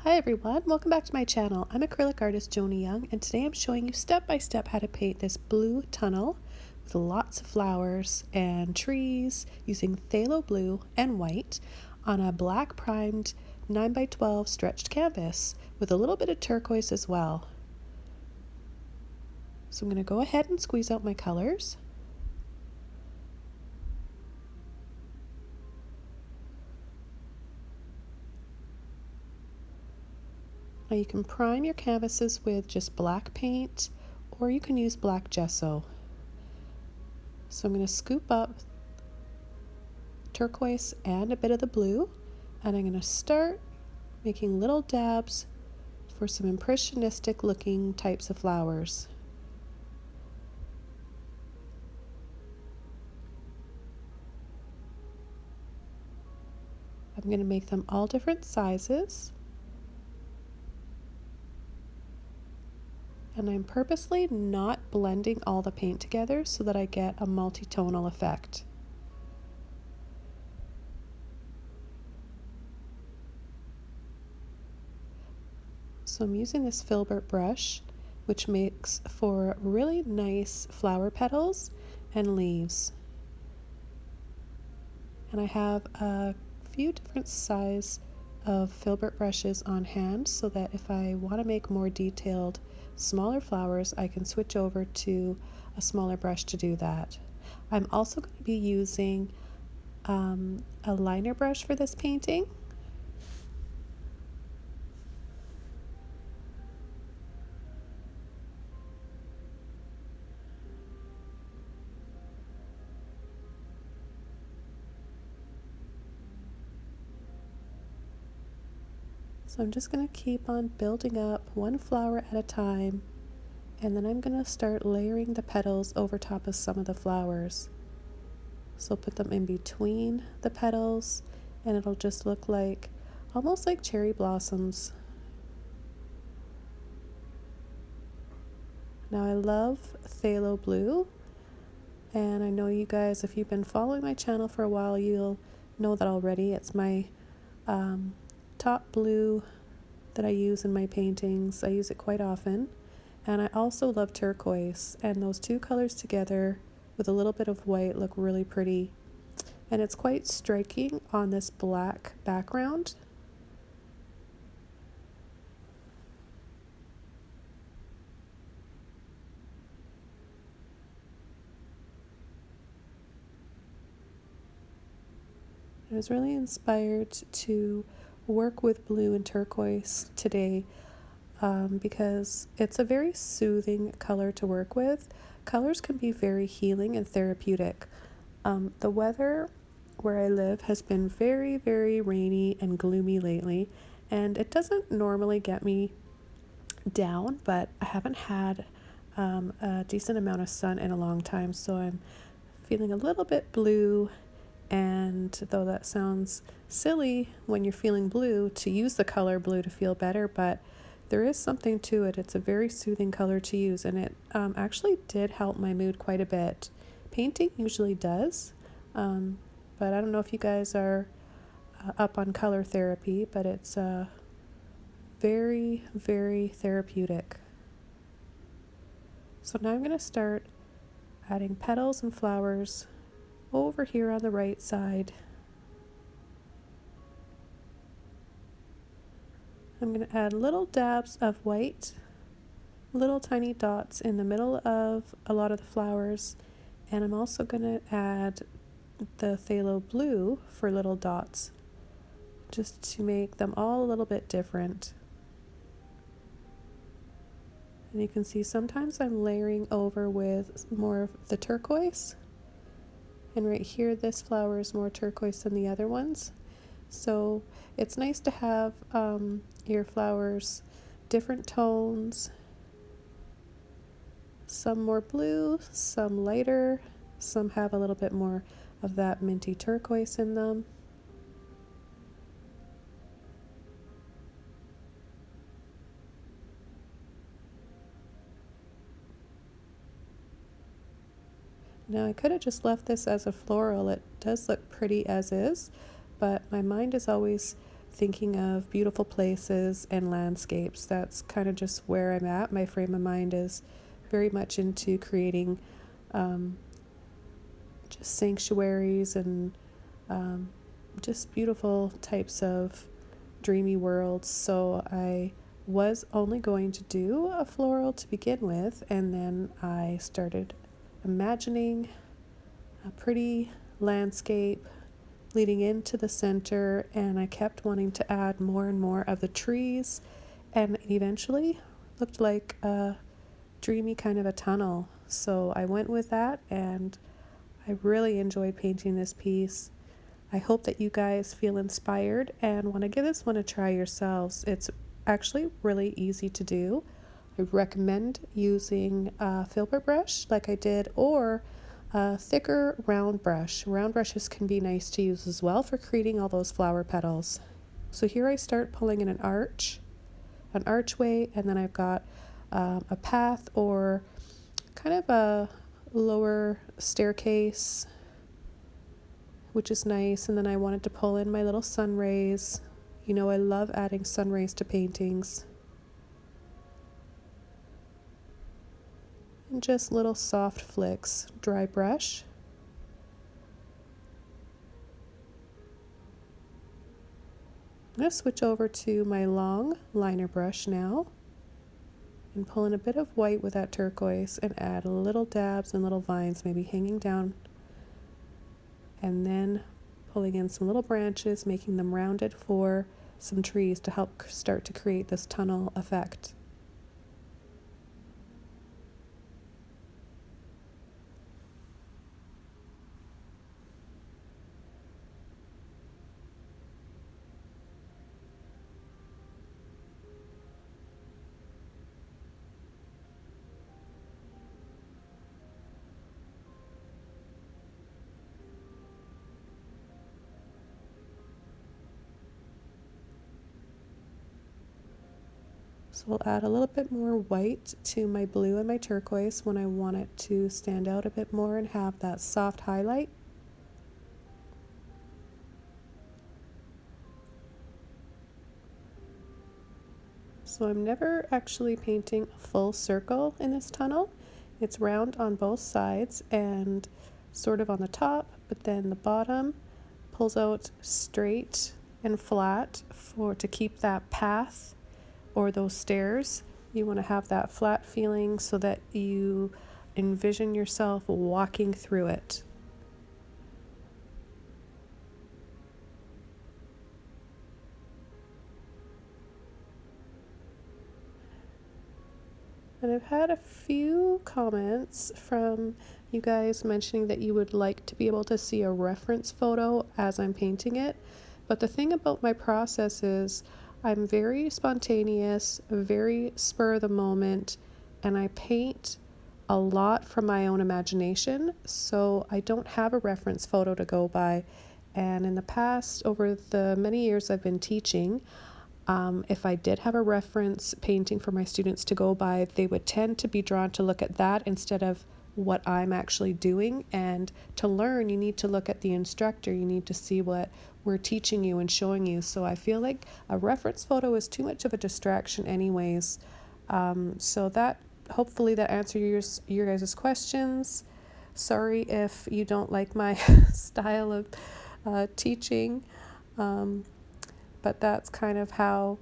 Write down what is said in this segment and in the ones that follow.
Hi everyone, welcome back to my channel. I'm acrylic artist Joni Young, and today I'm showing you step by step how to paint this blue tunnel with lots of flowers and trees using phthalo blue and white on a black primed 9x12 stretched canvas with a little bit of turquoise as well. So I'm going to go ahead and squeeze out my colors. Now you can prime your canvases with just black paint, or you can use black gesso. So I'm going to scoop up turquoise and a bit of the blue, and I'm going to start making little dabs for some impressionistic looking types of flowers. I'm going to make them all different sizes. And I'm purposely not blending all the paint together so that I get a multi-tonal effect. So I'm using this Filbert brush, which makes for really nice flower petals and leaves. And I have a few different sizes of Filbert brushes on hand so that if I want to make more detailed smaller flowers, I can switch over to a smaller brush to do that. I'm also going to be using a liner brush for this painting. So I'm just going to keep on building up one flower at a time, and then I'm going to start layering the petals over top of some of the flowers. So put them in between the petals, and it'll just look like almost like cherry blossoms. Now I love phthalo blue, and I know you guys, if you've been following my channel for a while, you'll know that already. It's my top blue that I use in my paintings. I use it quite often. And I also love turquoise, and those two colors together with a little bit of white look really pretty. And it's quite striking on this black background. I was really inspired to work with blue and turquoise today because it's a very soothing color to work with. Colors can be very healing and therapeutic. The weather where I live has been very, very rainy and gloomy lately, and it doesn't normally get me down, but I haven't had a decent amount of sun in a long time, so I'm feeling a little bit blue. And though that sounds silly when you're feeling blue to use the color blue to feel better, but there is something to it. It's a very soothing color to use, and it actually did help my mood quite a bit. Painting usually does, but I don't know if you guys are up on color therapy, but it's very, very therapeutic. So now I'm going to start adding petals and flowers over here on the right side. I'm going to add little dabs of white, little tiny dots in the middle of a lot of the flowers, and I'm also going to add the phthalo blue for little dots, just to make them all a little bit different. And you can see sometimes I'm layering over with more of the turquoise. And right here, this flower is more turquoise than the other ones. So it's nice to have your flowers different tones, some more blue, some lighter, some have a little bit more of that minty turquoise in them. Now I could have just left this as a floral. It does look pretty as is, but my mind is always thinking of beautiful places and landscapes. That's kind of just where I'm at. My frame of mind is very much into creating just sanctuaries and just beautiful types of dreamy worlds. So I was only going to do a floral to begin with, and then I started imagining a pretty landscape leading into the center, and I kept wanting to add more and more of the trees, and it eventually looked like a dreamy kind of a tunnel. So I went with that, and I really enjoyed painting this piece. I hope that you guys feel inspired and want to give this one a try yourselves. It's actually really easy to do. I recommend using a filbert brush like I did, or a thicker round brush. Round brushes can be nice to use as well for creating all those flower petals. So here I start pulling in an archway, and then I've got a path or kind of a lower staircase, which is nice. And then I wanted to pull in my little sun rays. You know, I love adding sun rays to paintings. And just little soft flicks. Dry brush. I'm going to switch over to my long liner brush now and pull in a bit of white with that turquoise and add little dabs and little vines maybe hanging down, and then pulling in some little branches, making them rounded for some trees to help start to create this tunnel effect. So I'll add a little bit more white to my blue and my turquoise when I want it to stand out a bit more and have that soft highlight. So I'm never actually painting a full circle in this tunnel. It's round on both sides and sort of on the top, but then the bottom pulls out straight and flat to keep that path or those stairs. You want to have that flat feeling so that you envision yourself walking through it. And I've had a few comments from you guys mentioning that you would like to be able to see a reference photo as I'm painting it. But the thing about my process is I'm very spontaneous, very spur of the moment, and I paint a lot from my own imagination, so I don't have a reference photo to go by. And in the past, over the many years I've been teaching, if I did have a reference painting for my students to go by, they would tend to be drawn to look at that instead of what I'm actually doing. And to learn, you need to look at the instructor. You need to see what we're teaching you and showing you. So I feel like a reference photo is too much of a distraction anyways. So that hopefully that answers your guys' questions. Sorry if you don't like my style of teaching, but that's kind of how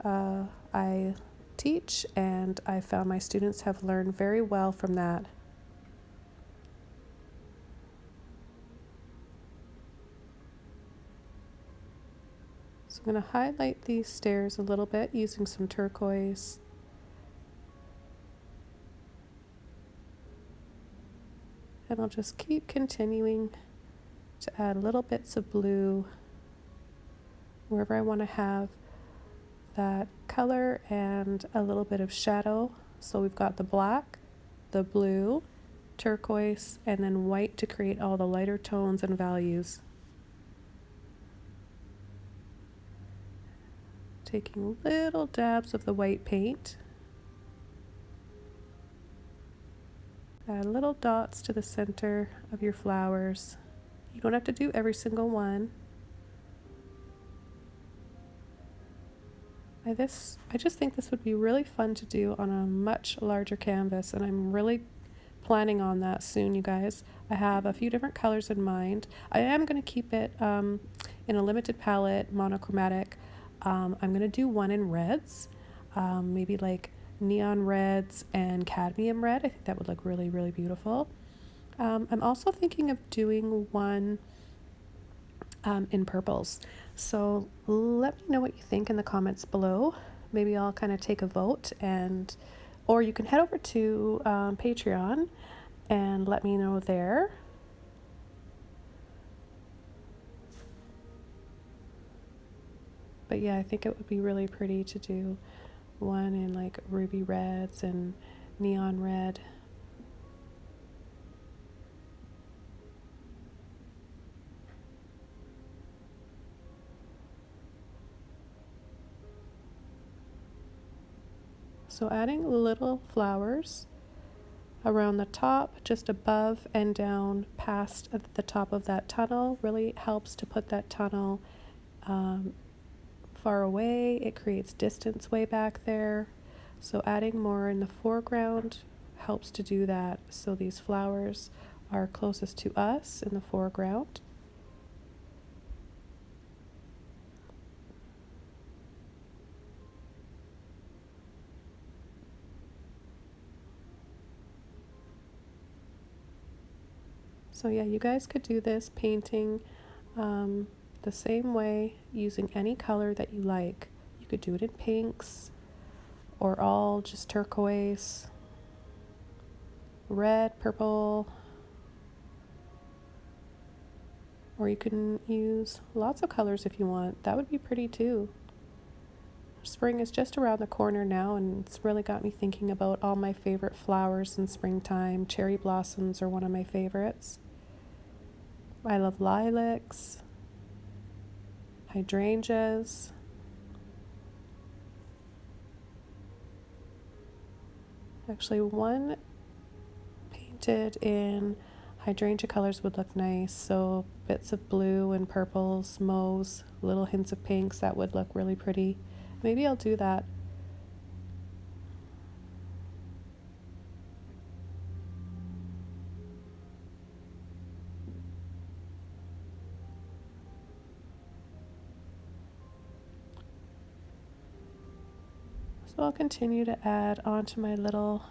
I teach, and I found my students have learned very well from that. So I'm going to highlight these stairs a little bit using some turquoise. And I'll just keep continuing to add little bits of blue wherever I want to have that color and a little bit of shadow. So we've got the black, the blue, turquoise, and then white to create all the lighter tones and values. Taking little dabs of the white paint. Add little dots to the center of your flowers. You don't have to do every single one. I just think this would be really fun to do on a much larger canvas, and I'm really planning on that soon, you guys. I have a few different colors in mind. I am going to keep it in a limited palette, monochromatic. I'm going to do one in reds, maybe like neon reds and cadmium red. I think that would look really, really beautiful. I'm also thinking of doing one in purples. So let me know what you think in the comments below. Maybe I'll kind of take a vote, or you can head over to Patreon and let me know there. But yeah, I think it would be really pretty to do one in like ruby reds and neon red. So adding little flowers around the top, just above and down past the top of that tunnel really helps to put that tunnel far away. It creates distance way back there. So adding more in the foreground helps to do that. So these flowers are closest to us in the foreground. So yeah, you guys could do this painting the same way using any color that you like. You could do it in pinks or all just turquoise, red, purple, or you can use lots of colors if you want. That would be pretty too. Spring is just around the corner now, and it's really got me thinking about all my favorite flowers in springtime. Cherry blossoms are one of my favorites. I love lilacs, hydrangeas. Actually, one painted in hydrangea colors would look nice. So bits of blue and purples, mauves, little hints of pinks, that would look really pretty. Maybe I'll do that. So I'll continue to add onto my little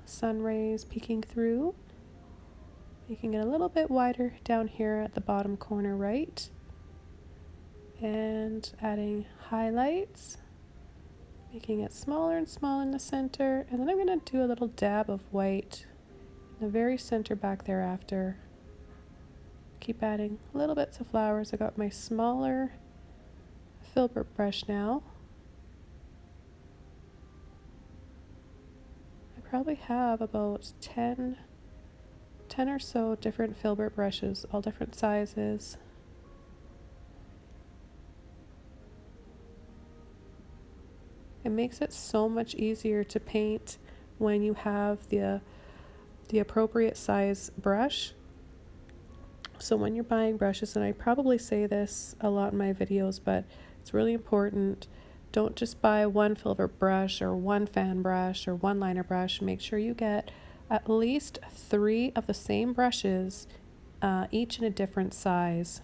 sun rays peeking through, making it a little bit wider down here at the bottom corner right, and adding highlights, making it smaller and smaller in the center, and then I'm going to do a little dab of white in the very center back there after. Keep adding little bits of flowers. I got my smaller filbert brush now. Probably have about 10 or so different filbert brushes, all different sizes. It makes it so much easier to paint when you have the appropriate size brush. So when you're buying brushes, and I probably say this a lot in my videos, but it's really important, don't just buy one filbert brush or one fan brush or one liner brush. Make sure you get at least 3 of the same brushes, each in a different size.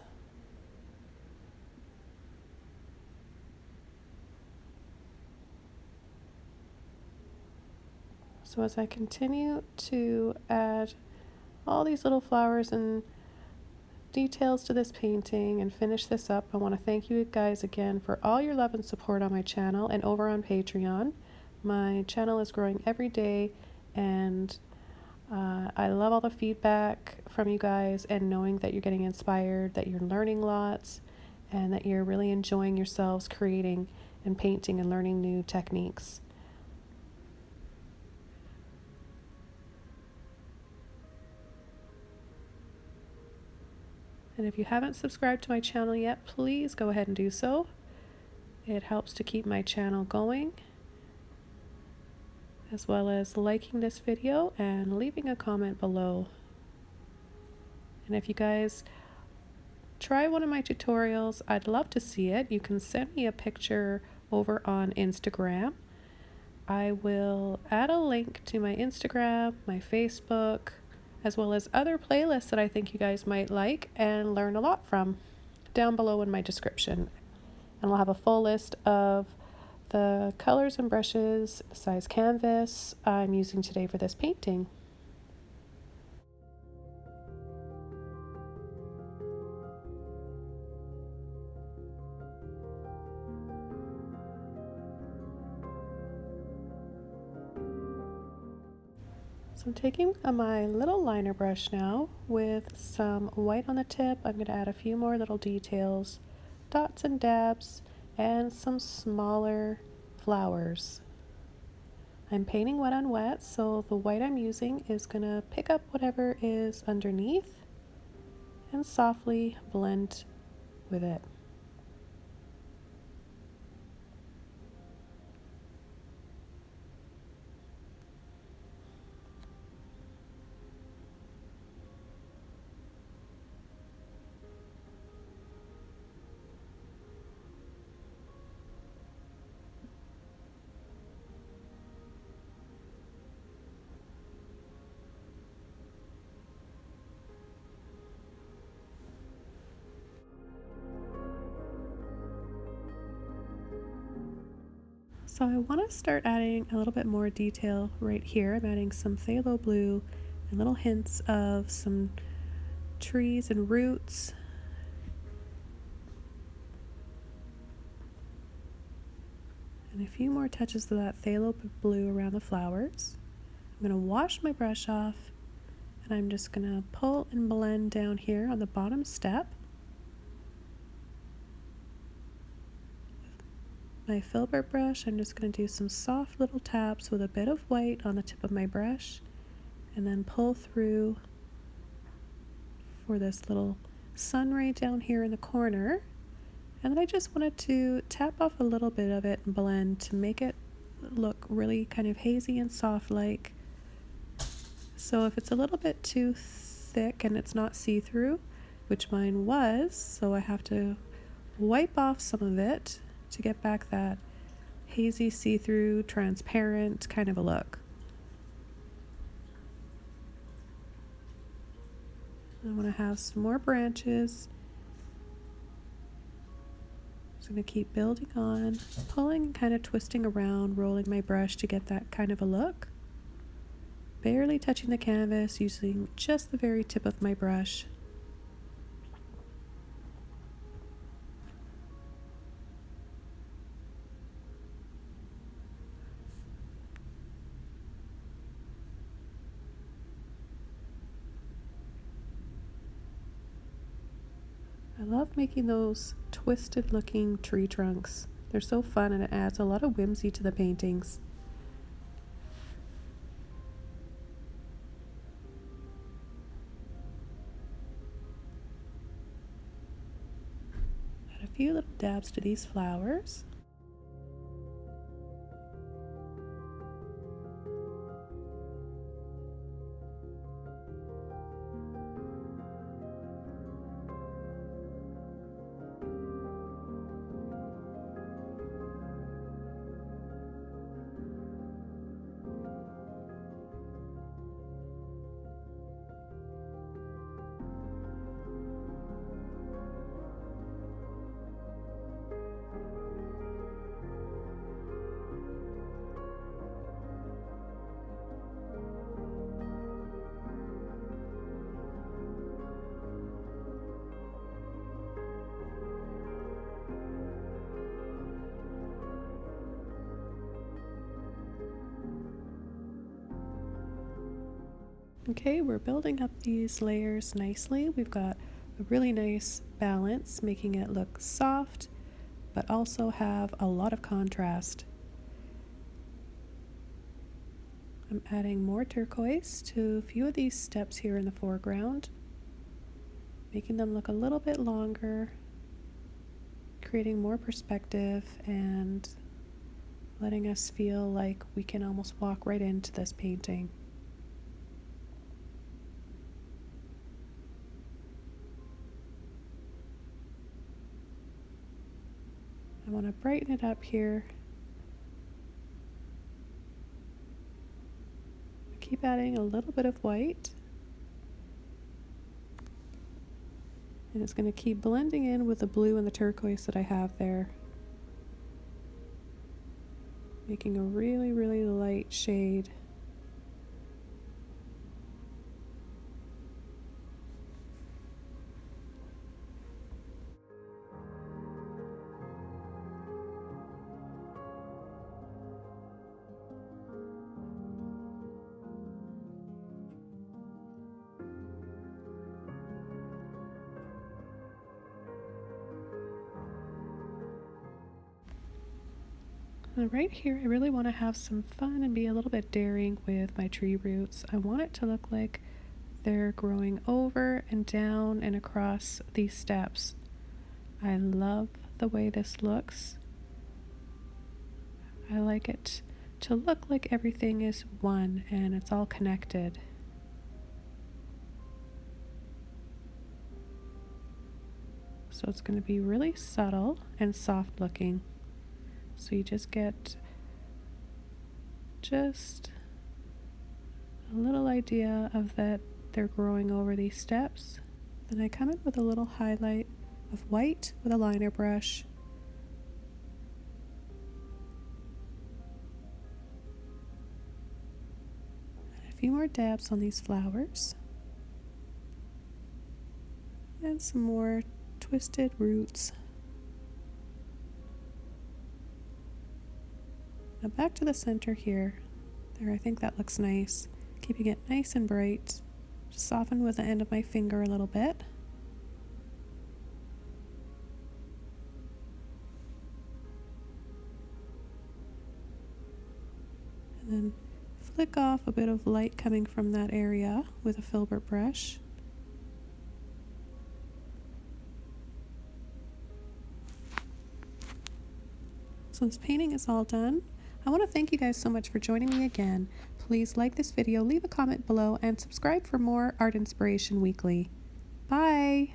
So as I continue to add all these little flowers and details to this painting and finish this up, I want to thank you guys again for all your love and support on my channel and over on Patreon. My channel is growing every day, and I love all the feedback from you guys, and knowing that you're getting inspired, that you're learning lots, and that you're really enjoying yourselves creating and painting and learning new techniques. And if you haven't subscribed to my channel yet, please go ahead and do so. It helps to keep my channel going, as well as liking this video and leaving a comment below. And if you guys try one of my tutorials, I'd love to see it. You can send me a picture over on Instagram. I will add a link to my Instagram, my Facebook, as well as other playlists that I think you guys might like and learn a lot from down below in my description. And I'll have a full list of the colors and brushes, size canvas I'm using today for this painting. So I'm taking my little liner brush now with some white on the tip. I'm going to add a few more little details, dots and dabs, and some smaller flowers. I'm painting wet on wet, so the white I'm using is going to pick up whatever is underneath and softly blend with it. So I want to start adding a little bit more detail right here. I'm adding some phthalo blue and little hints of some trees and roots. And a few more touches of that phthalo blue around the flowers. I'm going to wash my brush off and I'm just going to pull and blend down here on the bottom step. My filbert brush, I'm just going to do some soft little taps with a bit of white on the tip of my brush and then pull through for this little sun ray down here in the corner. And then I just wanted to tap off a little bit of it and blend to make it look really kind of hazy and soft like. So if it's a little bit too thick and it's not see-through, which mine was, so I have to wipe off some of it to get back that hazy, see-through, transparent kind of a look. I want to have some more branches. Just going to keep building on, pulling and kind of twisting around, rolling my brush to get that kind of a look. Barely touching the canvas, using just the very tip of my brush. I love making those twisted looking tree trunks. They're so fun and it adds a lot of whimsy to the paintings. Add a few little dabs to these flowers. Okay, we're building up these layers nicely. We've got a really nice balance, making it look soft, but also have a lot of contrast. I'm adding more turquoise to a few of these steps here in the foreground, making them look a little bit longer, creating more perspective and letting us feel like we can almost walk right into this painting. I want to brighten it up here. Keep adding a little bit of white. And it's going to keep blending in with the blue and the turquoise that I have there. Making a really, really light shade. And right here, I really want to have some fun and be a little bit daring with my tree roots. I want it to look like they're growing over and down and across these steps. I love the way this looks. I like it to look like everything is one and it's all connected. So it's going to be really subtle and soft looking. So you just get just a little idea of that they're growing over these steps. Then I come in with a little highlight of white with a liner brush. And a few more dabs on these flowers. And some more twisted roots. Now back to the center here. There, I think that looks nice. Keeping it nice and bright. Just soften with the end of my finger a little bit. And then flick off a bit of light coming from that area with a filbert brush. So this painting is all done. I want to thank you guys so much for joining me again. Please like this video, leave a comment below, and subscribe for more art inspiration weekly. Bye!